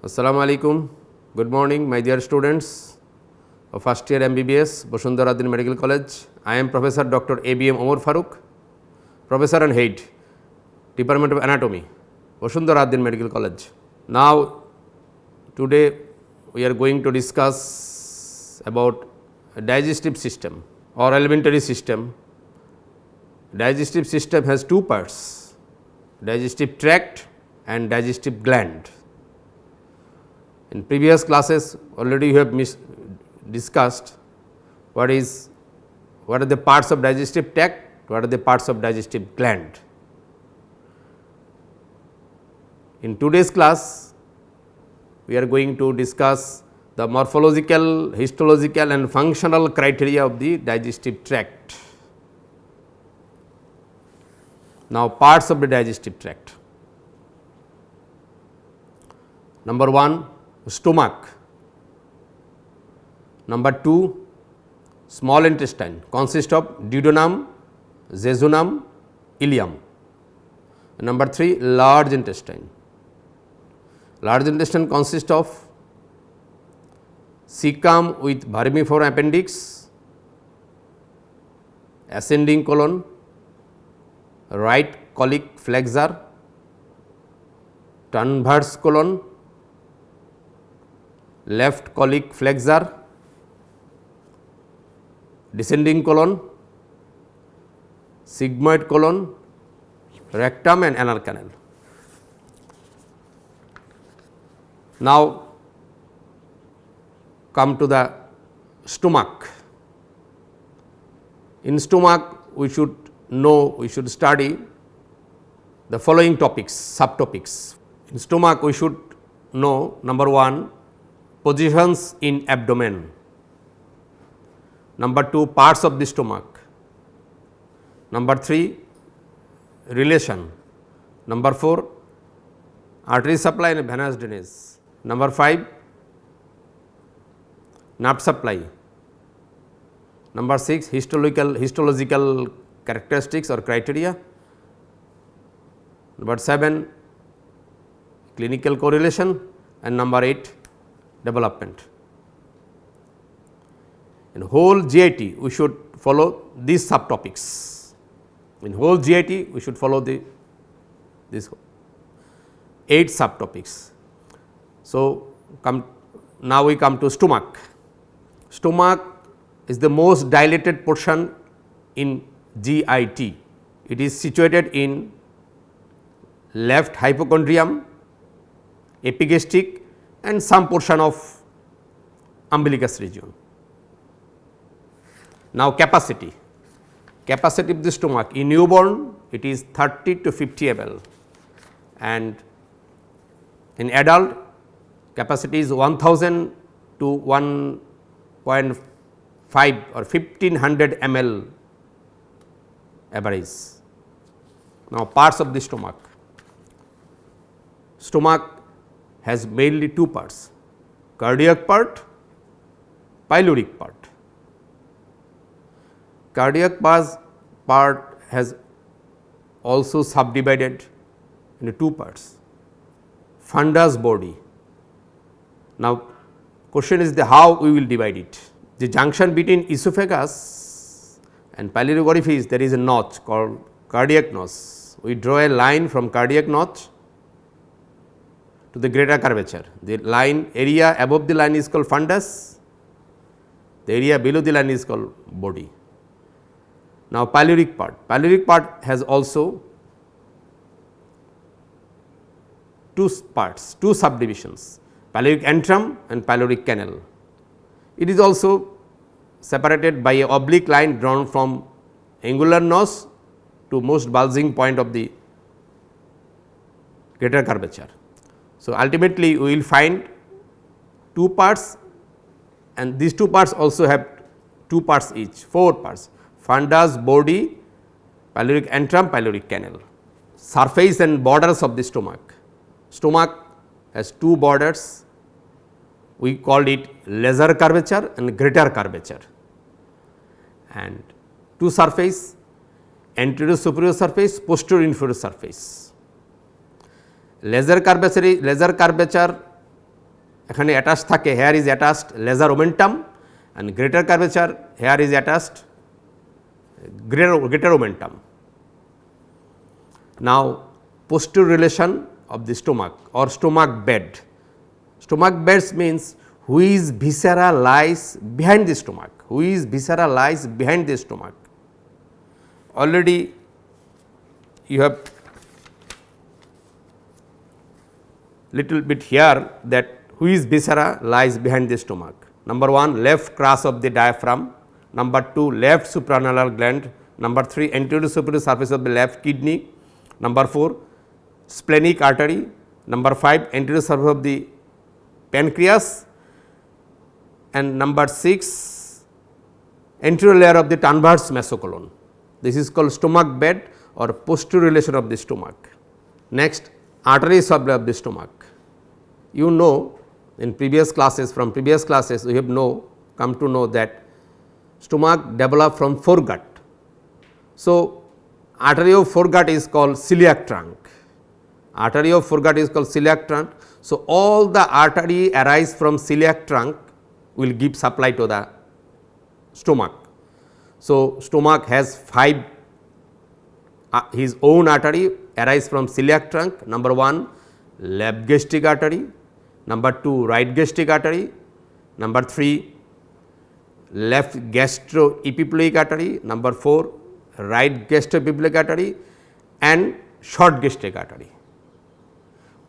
Assalamu alaikum. Good morning, my dear students of first year MBBS, Bosundara Addin Medical College. I am Professor Dr. ABM Omar Farooq, Professor and Head, Department of Anatomy, Bosundara Addin Medical College. Now, today we are going to discuss about digestive system or alimentary system. Digestive system has two parts, digestive tract and digestive gland. In previous classes already we have discussed what are the parts of digestive tract, what are the parts of digestive gland. In today's class we are going to discuss the morphological, histological and functional criteria of the digestive tract. Now, parts of the digestive tract. Number 1, stomach. Number 2, small intestine consists of duodenum, jejunum, ileum. Number 3, large intestine. Large intestine consists of cecum with vermiform appendix, ascending colon, right colic flexure, transverse colon, left colic flexure, descending colon, sigmoid colon, rectum and anal canal. Now, come to the stomach. In stomach we should study the following topics, subtopics. In stomach we should know number 1, positions in abdomen. Number 2, parts of the stomach. Number 3, relation. Number 4, artery supply and venous drainage. Number 5, nerve supply. Number 6, histological characteristics or criteria. Number 7, clinical correlation, and number 8, development. In whole GIT we should follow these subtopics. In whole GIT we should follow these 8 subtopics. So, now we come to stomach. Stomach is the most dilated portion in GIT. It is situated in left hypochondrium, epigastric and some portion of umbilicus region. Now, capacity of the stomach in newborn it is 30 to 50 ml and in adult capacity is 1000 to 1.5 or 1500 ml average. Now, parts of the stomach. Stomach has mainly 2 parts, cardiac part, pyloric part. Cardiac part has also subdivided into 2 parts, fundus body. Now, question is how we will divide it. The junction between esophagus and pyloric orifice there is a notch called cardiac notch. We draw a line from cardiac notch to the greater curvature. The line area above the line is called fundus, the area below the line is called body. Now, pyloric part has also 2 parts, 2 subdivisions, pyloric antrum and pyloric canal. It is also separated by a oblique line drawn from angular notch to most bulging point of the greater curvature. So, ultimately we will find 2 parts and these 2 parts also have 2 parts each, 4 parts, fundus, body, pyloric antrum, pyloric canal. Surface and borders of the stomach. Stomach has 2 borders, we called it lesser curvature and greater curvature, and 2 surface, anterior superior surface, posterior inferior surface. Lesser curvature এখানে attach থাকে, here is attached lesser omentum and greater curvature, here is attached greater omentum. Now, posterior relation of the stomach or stomach bed. Stomach beds means which viscera lies behind the stomach, which viscera lies behind the stomach. Already you have little bit here that which viscera lies behind the stomach. Number 1, left crus of the diaphragm. Number 2, left supraanal gland. Number 3, anterior superior surface of the left kidney. Number 4, splenic artery. Number 5, anterior surface of the pancreas. And number 6, anterior layer of the transverse mesocolon. This is called stomach bed or posterior relation of the stomach. Next, arteries of the stomach. You know, in previous classes, from previous classes we have come to know that stomach developed from foregut. So, artery of foregut is called celiac trunk. Artery of foregut is called celiac trunk. So, all the artery arise from celiac trunk will give supply to the stomach. So, stomach has 5 his own artery arise from celiac trunk. Number 1, left gastric artery. Number 2, right gastric artery. Number 3, left gastroepiploic artery. Number 4, right gastroepiploic artery and short gastric artery.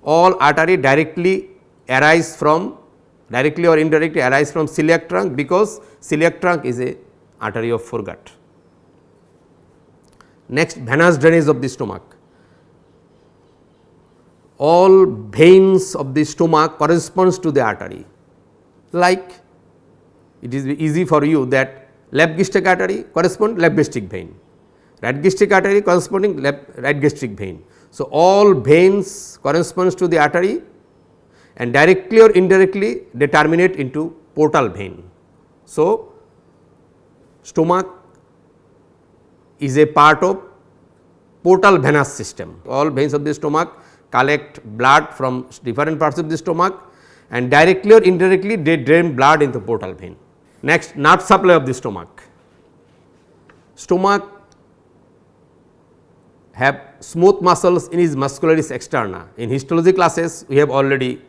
All artery directly or indirectly arise from celiac trunk, because celiac trunk is a artery of foregut. Next, venous drainage of the stomach. All veins of the stomach corresponds to the artery. Like, it is easy for you that left gastric artery correspond left gastric vein, right gastric artery corresponding right gastric vein. So, all veins corresponds to the artery and directly or indirectly they terminate into portal vein. So, stomach is a part of portal venous system. All veins of the stomach collect blood from different parts of the stomach and directly or indirectly they drain blood into portal vein. Next, nerve supply of the stomach. Stomach have smooth muscles in its muscularis externa. In histology classes we have already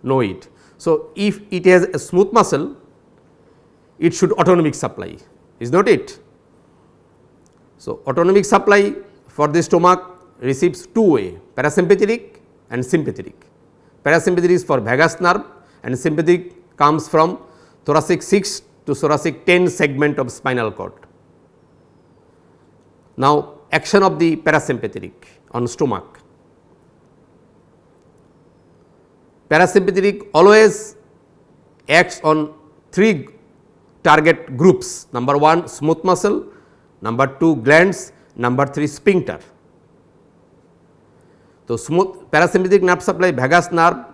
know it. So, if it has a smooth muscle, it should autonomic supply, is not it? So, autonomic supply for the stomach receives 2 way, parasympathetic and sympathetic. Parasympathetic is for vagus nerve and sympathetic comes from thoracic 6 to thoracic 10 segment of spinal cord. Now, action of the parasympathetic on stomach. Parasympathetic always acts on 3 target groups. Number 1, smooth muscle. Number 2, glands. Number 3, sphincter. So, smooth parasympathetic nerve supply vagus nerve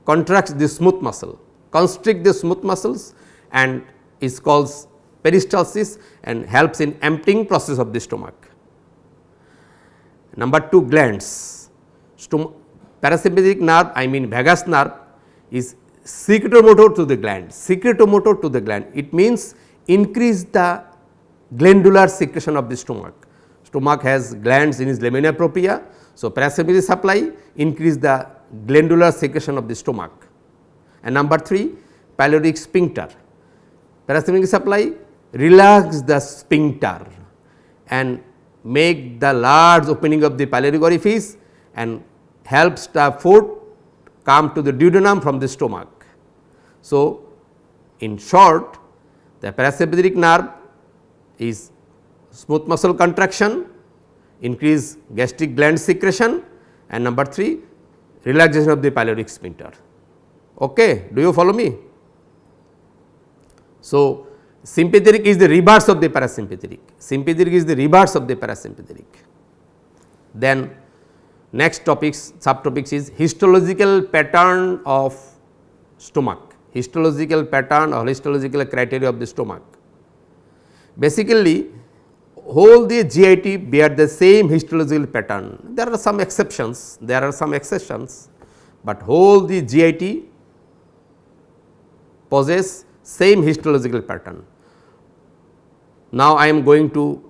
contracts the smooth muscle, constrict the smooth muscles and is called peristalsis and helps in emptying process of the stomach. Number 2, glands. Parasympathetic nerve, I mean vagus nerve, is secretomotor to the gland, secretomotor to the gland. It means increase the glandular secretion of the stomach. Stomach has glands in its lamina propria. So, parasympathetic supply increase the glandular secretion of the stomach. And number 3, pyloric sphincter. Parasympathetic supply relax the sphincter and make the large opening of the pyloric orifice and helps the food come to the duodenum from the stomach. So, in short, the parasympathetic nerve is smooth muscle contraction, increase gastric gland secretion and number 3, relaxation of the pyloric sphincter. Okay. Do you follow me? So, sympathetic is the reverse of the parasympathetic, sympathetic is the reverse of the parasympathetic. Then next topics, subtopics is histological pattern of stomach, histological pattern or histological criteria of the stomach. Basically, whole the GIT bear the same histological pattern. There are some exceptions, but whole the GIT possess same histological pattern. Now, I am going to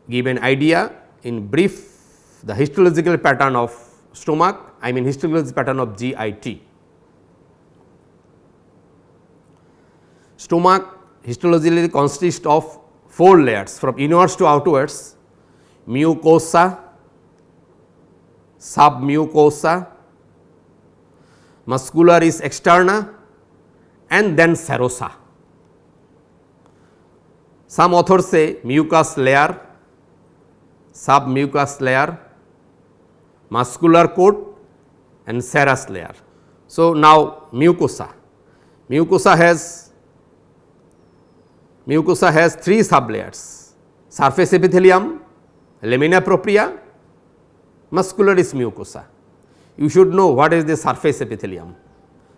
give an idea in brief the histological pattern of stomach, I mean histological pattern of GIT. Stomach histologically consists of 4 layers from inwards to outwards: mucosa, submucosa, muscularis externa, and then serosa. Some authors say mucus layer, submucous layer, muscular coat and serous layer. So, now mucosa. Mucosa has 3 sublayers: surface epithelium, lamina propria, muscularis mucosa. You should know what is the surface epithelium.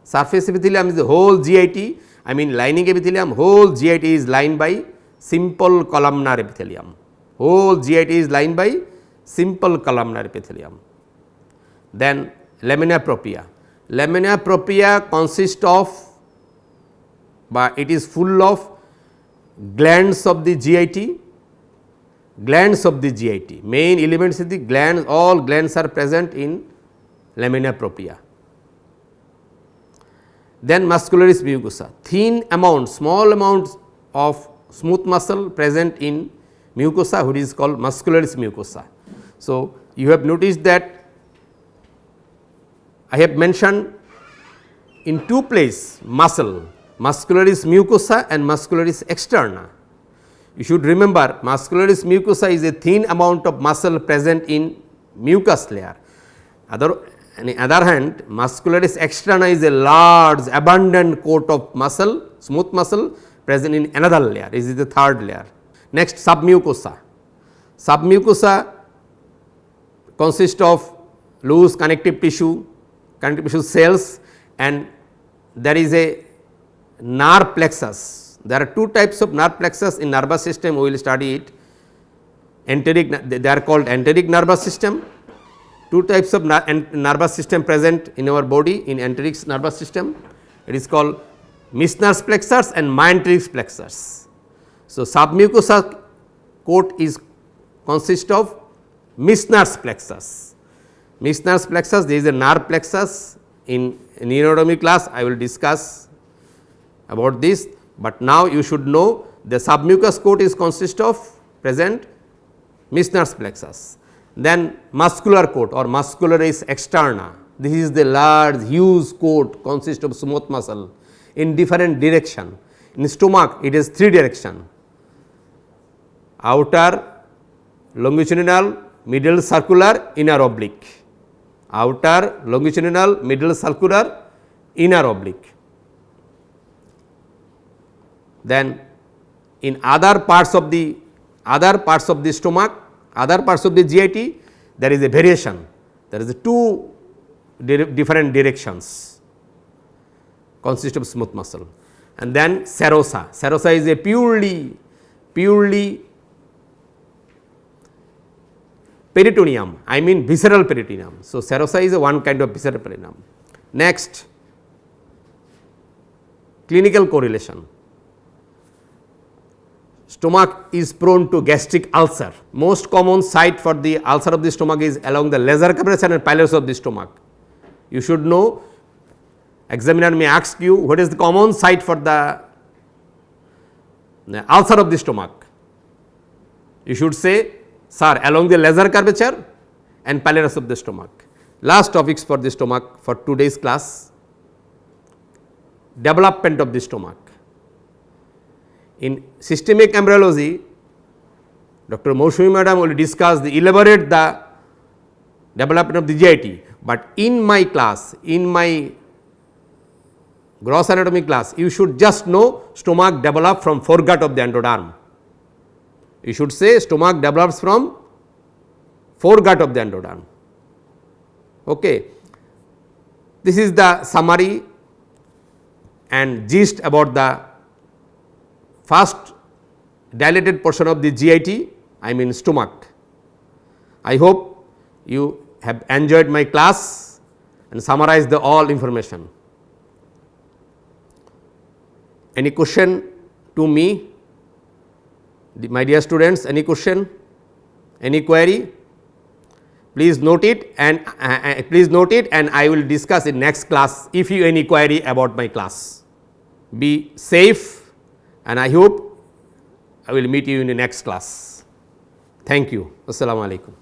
Surface epithelium is the whole GIT, I mean lining epithelium, whole GIT is lined by simple columnar epithelium. Whole GIT is lined by simple columnar epithelium. Then lamina propria. Lamina propria consists of, but it is full of glands of the GIT. Glands of the GIT, main elements of the glands, all glands are present in lamina propria. Then muscularis mucosa, thin amount, small amounts of smooth muscle present in mucosa, which is called muscularis mucosa. So, you have noticed that I have mentioned in 2 places muscle, muscularis mucosa and muscularis externa. You should remember muscularis mucosa is a thin amount of muscle present in mucus layer. On the other hand, muscularis externa is a large abundant coat of muscle, smooth muscle present in another layer. This is the 3rd layer. Next, submucosa. Submucosa consists of loose connective tissue cells, and there is a nerve plexus. There are 2 types of nerve plexus in nervous system, we will study it. Enteric, they are called enteric nervous system. 2 types of nervous system present in our body in enteric nervous system. It is called Meissner's plexus and Meyenterich's plexus. So, submucosa coat is consists of Meissner's plexus. Meissner's plexus, there is a nerve plexus. In neuroanatomy class I will discuss about this, but now you should know the submucous coat is consist of present Meissner's plexus. Then muscular coat or muscularis externa, this is the large huge coat consists of smooth muscle in different direction. In stomach it is 3 direction: outer, longitudinal, middle circular, inner oblique. Outer, longitudinal, middle circular, inner oblique. Then in other parts of the stomach, other parts of the GIT, there is a variation. There is 2 different directions consist of smooth muscle. And then serosa. Serosa is a purely peritoneum, I mean visceral peritoneum. So, serosa is a one kind of visceral peritoneum. Next, clinical correlation. Stomach is prone to gastric ulcer. Most common site for the ulcer of the stomach is along the lesser curvature and pylorus of the stomach. You should know, examiner may ask you what is the common site for the ulcer of the stomach. You should say, sir, along the lesser curvature and pylorus of the stomach. Last topics for the stomach for today's class: development of the stomach. In systemic embryology, Dr. Mousumi madam will discuss the elaborate the development of the GIT, but in my class, in my gross anatomy class, you should just know stomach develops from foregut of the endoderm. You should say stomach develops from foregut of the endoderm. Okay. This is the summary and gist about the first dilated portion of the GIT, I mean stomach. I hope you have enjoyed my class. and summarize the all information. Any question to me? My dear students, any question, any query? Please note it and I will discuss in next class if you any query about my class. Be safe and I hope I will meet you in the next class. Thank you. Assalamu alaikum.